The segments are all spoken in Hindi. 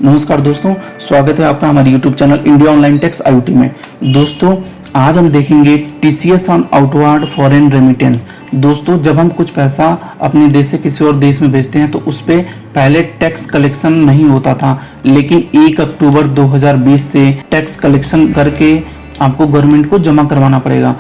नमस्कार दोस्तों, स्वागत है आपका हमारे YouTube channel India online tax IoT में। दोस्तों आज हम देखेंगे TCS on outward foreign remittance. दोस्तों जब हम कुछ पैसा अपने देश से किसी और देश में भेजते हैं तो उस पर पहले टैक्स कलेक्शन नहीं होता था, लेकिन 1 अक्टूबर 2020 से टैक्स कलेक्शन करके आपको गवर्नमेंट को जमा करवाना पड़ेगा।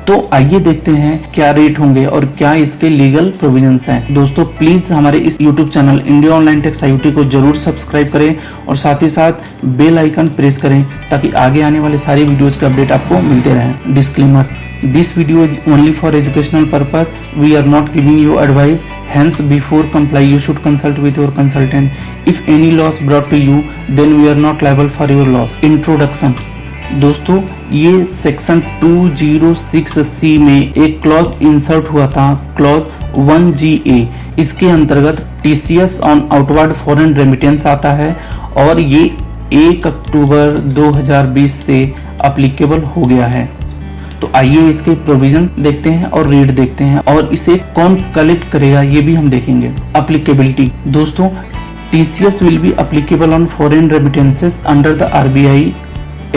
तो आइए देखते हैं क्या रेट होंगे और क्या इसके लीगल प्रोविजंस हैं। दोस्तों प्लीज हमारे इस YouTube channel India online tax IoT को जरूर सब्सक्राइब करें और साथ ही साथ बेल आइकन प्रेस करें ताकि आगे आने वाले सारे वीडियोज के अपडेट आपको मिलते रहें। Disclaimer: this video is only for educational purpose, we are not giving you advice, hence before comply you should consult with your consultant. If any loss brought to you then we are not liable for your loss. Introduction: दोस्तों ये सेक्शन 206C में एक क्लॉज इंसर्ट हुआ था, क्लॉज 1GA। इसके अंतर्गत TCS on outward foreign remittance आता है और ये 1 अक्टूबर 2020 से अप्लीकेबल हो गया है। तो आइए इसके प्रोविजंस देखते हैं और रेट देखते हैं और इसे कौन कलेक्ट करेगा ये भी हम देखेंगे। एप्लीकेबिलिटी: दोस्तों TCS will be applicable on foreign remittances under the RBI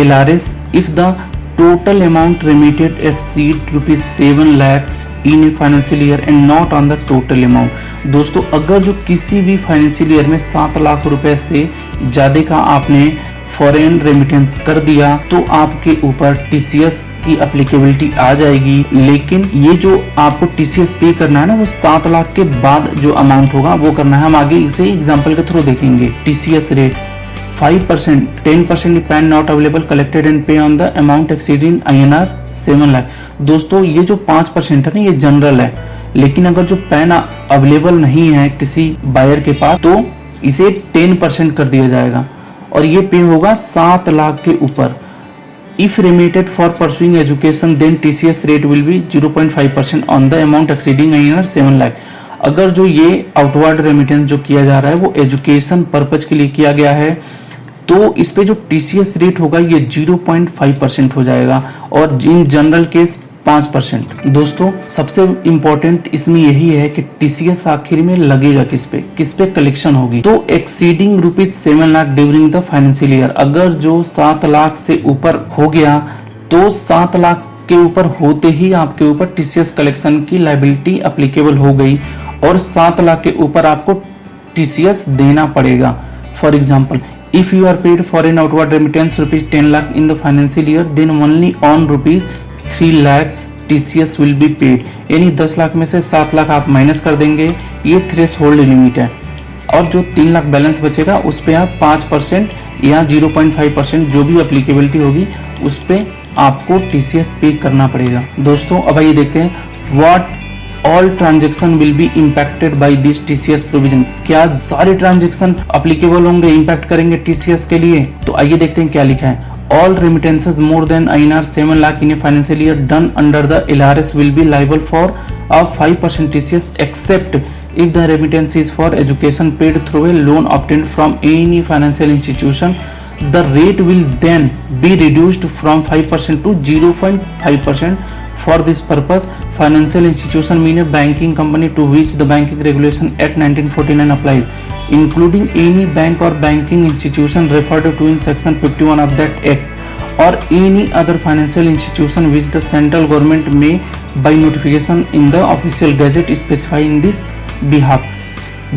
LRS if the total amount remitted exceed ₹7 lakh in a financial year and not on the total amount। दोस्तों अगर जो किसी भी फाइनेंशियल ईयर में 7 लाख रुपए से ज्यादा का आपने फॉरेन रेमिटेंस कर दिया तो आपके ऊपर TCS की एप्लीकेबिलिटी आ जाएगी। लेकिन ये जो आपको TCS पे करना है ना, वो 7 लाख के बाद जो अमाउंट होगा वो करना है। हम आगे इसे एग्जांपल के थ्रू देखेंगे। TCS rate 5%, 10% PAN not available collected and pay on the amount exceeding INR 7 lakh. दोस्तों ये जो 5% है ना, ये जनरल है, लेकिन अगर जो पैन अवेलेबल नहीं है किसी बायर के पास तो इसे 10% कर दिया जाएगा और ये पे होगा 7 लाख के ऊपर। If remitted for pursuing education then TCS rate will be 0.5% on the amount exceeding INR 7 lakh. अगर जो ये आउटवर्ड रेमिटेंस जो किया जा रहा है वो एजुकेशन पर्पज के लिए किया गया है तो इस पे जो TCS रेट होगा ये 0.5% हो जाएगा और इन जनरल केस 5%। दोस्तों सबसे इंपॉर्टेंट इसमें यही है कि TCS आखिर में लगेगा किस पे कलेक्शन होगी। तो exceeding ₹7 lakh during the financial year, अगर जो 7 लाख से ऊपर हो गया तो 7 लाख के ऊपर होते ही आपके ऊपर TCS कलेक्शन की लायबिलिटी एप्लीकेबल हो गई और 7 लाख के ऊपर आपको TCS देना पड़ेगा। For example, if you are paid foreign outward remittance ₹10 lakh in the financial year then only on ₹3 lakh TCS will be paid. यानी 10 लाख में से 7 लाख आप माइनस कर देंगे, ये थ्रेशोल्ड लिमिट है। और जो 3 लाख बैलेंस बचेगा उस पे आप 5% या 0.5% जो भी एप्लीकेबिलिटी होगी उस पे आपको TCS पे करना पड़ेगा। दोस्तों अब आइए देखते हैं what all transaction will be impacted by this TCS provision. क्या सारे ट्रांजेक्शन एप्लीकेबल होंगे, इम्पैक्ट करेंगे TCS के लिए? तो आइए देखते हैं क्या लिखा है। All remittances more than INR 7 lakh in a financial year done under the LRS will be liable for a 5% TCS except if the remittance is for education paid through a loan obtained from any financial institution. The rate will then be reduced from 5% to 0.5%. For this purpose, financial institution mean a banking company to which the Banking Regulation Act 1949 applies, including any bank or banking institution referred to in section 51 of that act, or any other financial institution which the central government may by notification in the official gazette specify in this behalf.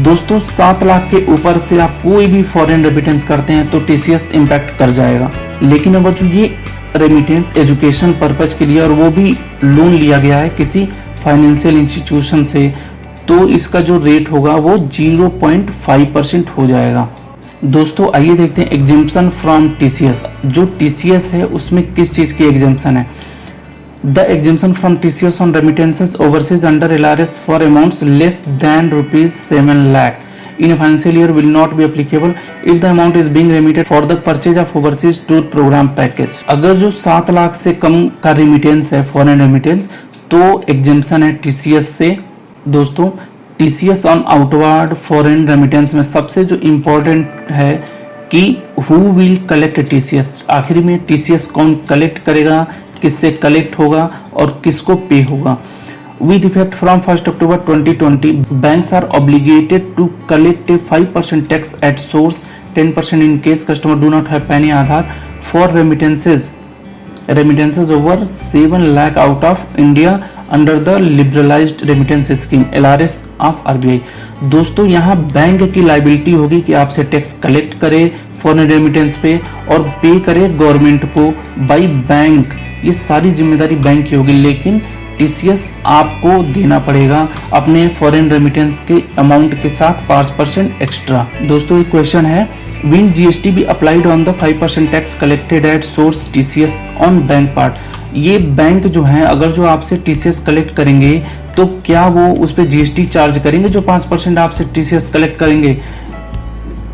दोस्तों 7 लाख के ऊपर से आप कोई भी फॉरेन रेमिटेंस करते हैं तो TCS इम्पैक्ट कर जाएगा। लेकिन अगर जो ये रेमिटेंस एजुकेशन पर्पज के लिए और वो भी लोन लिया गया है किसी फाइनेंशियल इंस्टीट्यूशन से तो इसका जो रेट होगा वो 0.5% हो जाएगा। दोस्तों आइए देखते हैं एग्जेम्पशन फ्रॉम TCS। जो TCS है उसमें किस चीज की एग्जेम्पशन है। The exemption from TCS on remittances overseas under LRS for amounts less than ₹7 lakh in a financial year will not be applicable if the amount is being remitted for the purchase of overseas tour program package। अगर जो 7 लाख से कम का रेमिटेंस है फॉरेन रेमिटेंस तो एग्जेम्पशन है TCS से। दोस्तों TCS on outward foreign remittance में सबसे जो इम्पोर्टेंट है कि हु विल कलेक्ट TCS, आखिर में TCS कौन कलेक्ट करेगा, किससे कलेक्ट होगा और किसको पे होगा। With effect from 1st October 2020, banks are obligated to collect a 5% tax at source 10% in case customer do not have PAN Aadhaar for remittances over 7 lakh out of India under the liberalised remittance scheme LRS of RBI। दोस्तों यहाँ बैंक की लाइबिलिटी होगी कि आपसे टैक्स कलेक्ट करे फॉरेन रेमिटेंस पे और पे करे गवर्नमेंट को बाय बैंक। ये सारी जिम्मेदारी बैंक की होगी, लेकिन TCS आपको देना पड़ेगा अपने फॉरेन रेमिटेंस के अमाउंट के साथ 5% एक्स्ट्रा। दोस्तों एक क्वेश्चन है, will GST be applied on the 5% tax collected at source TCS on bank part. ये बैंक जो है अगर जो आपसे TCS कलेक्ट करेंगे तो क्या वो उस पर GST चार्ज करेंगे जो 5% आपसे TCS कलेक्ट करेंगे।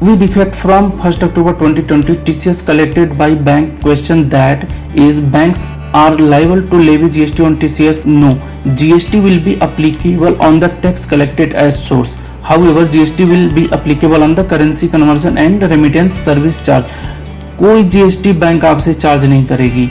With effect from 1st October 2020, TCS collected by bank question that is banks are liable to levy GST on TCS? No, GST will be applicable on the tax collected as source. However, GST will be applicable on the currency conversion and remittance service charge. कोई GST बैंक आपसे चार्ज नहीं करेगी,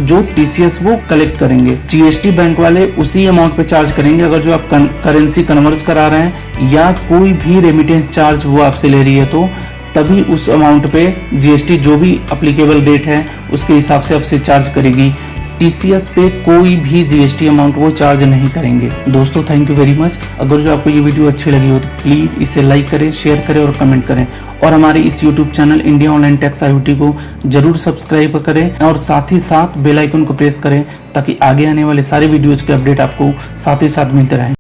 जो TCS वो कलेक्ट करेंगे। GST बैंक वाले उसी अमाउंट पे चार्ज करेंगे अगर जो आप करेंसी कन्वर्ट करा रहे हैं या कोई भी रेमिटेंस चार्ज वो आपसे ले रही है, तो तभी उस अमाउंट पे GST जो भी अप्लीकेबल रेट है उसके हिसाब से आपसे चार्ज करेगी। TCS पे कोई भी GST अमाउंट वो चार्ज नहीं करेंगे। दोस्तों थैंक यू वेरी मच। अगर जो आपको ये वीडियो अच्छी लगी हो तो प्लीज़ इसे लाइक करें, शेयर करें और कमेंट करें, और हमारे इस YouTube channel India online tax IoT को जरूर सब्सक्राइब करें और साथ ही साथ बेल आइकन को प्रेस करें ताकि आगे आने वाले सारे वीडियोज़ के अपडेट आपको साथ ही साथ मिलते रहें।